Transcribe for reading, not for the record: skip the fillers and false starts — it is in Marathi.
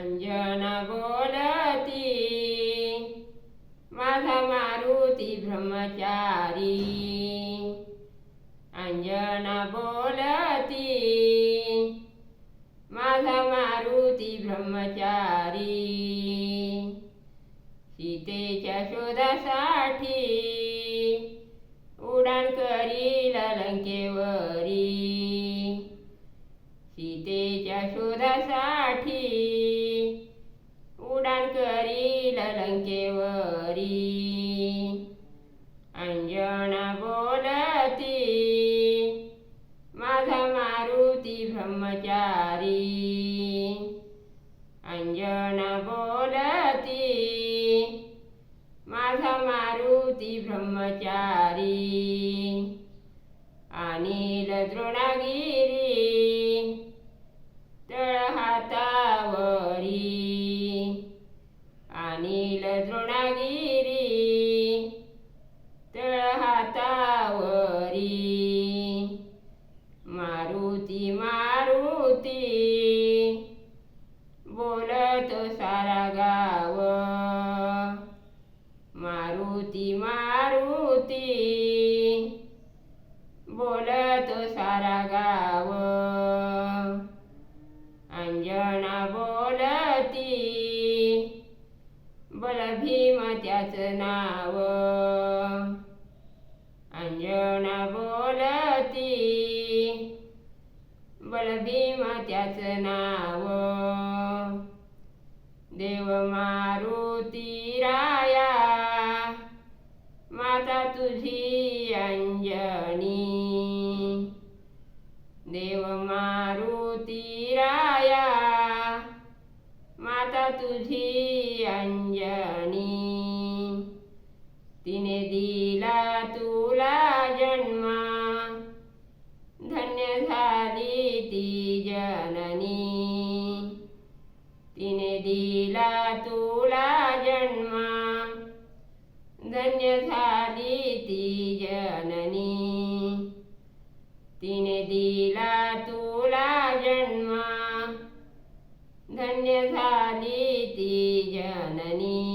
अंजना बोलती माझा मारुती ब्रह्मचारी। अंजना बोलती माझा मारुती ब्रह्मचारी। सीतेच्या शोधासाठी उडान करील लंकेवरी। सीतेच्या शोधासाठी उडान करील लंकेवरी। अंजना बोलती माझा मारुती ब्रह्मचारी। अंजना बोलती माझा मारुती ब्रह्मचारी। अनिल द्रोणागिरी तळ हातावरी। अनिल द्रोणागिरी तळ हातावरी। मारुती मारुती बोलतो सारा गाव। मारुती मारुती बोलतो सारा गाव। अंजना बोलती बलभीम त्याचं नाव। अंजना बोलती बलभीम त्याचं नाव। देव मारुती राया माता तुझी अंजनी। देव मारुती राया माता तुझी अंजनी। तिने दिला तुला जन्म धन्य झाली ती जननी। तिने दिला तुला जन्म धन्य झाली ती जननी। तिने दिला तुला जन्म धन्य झाली ती जननी।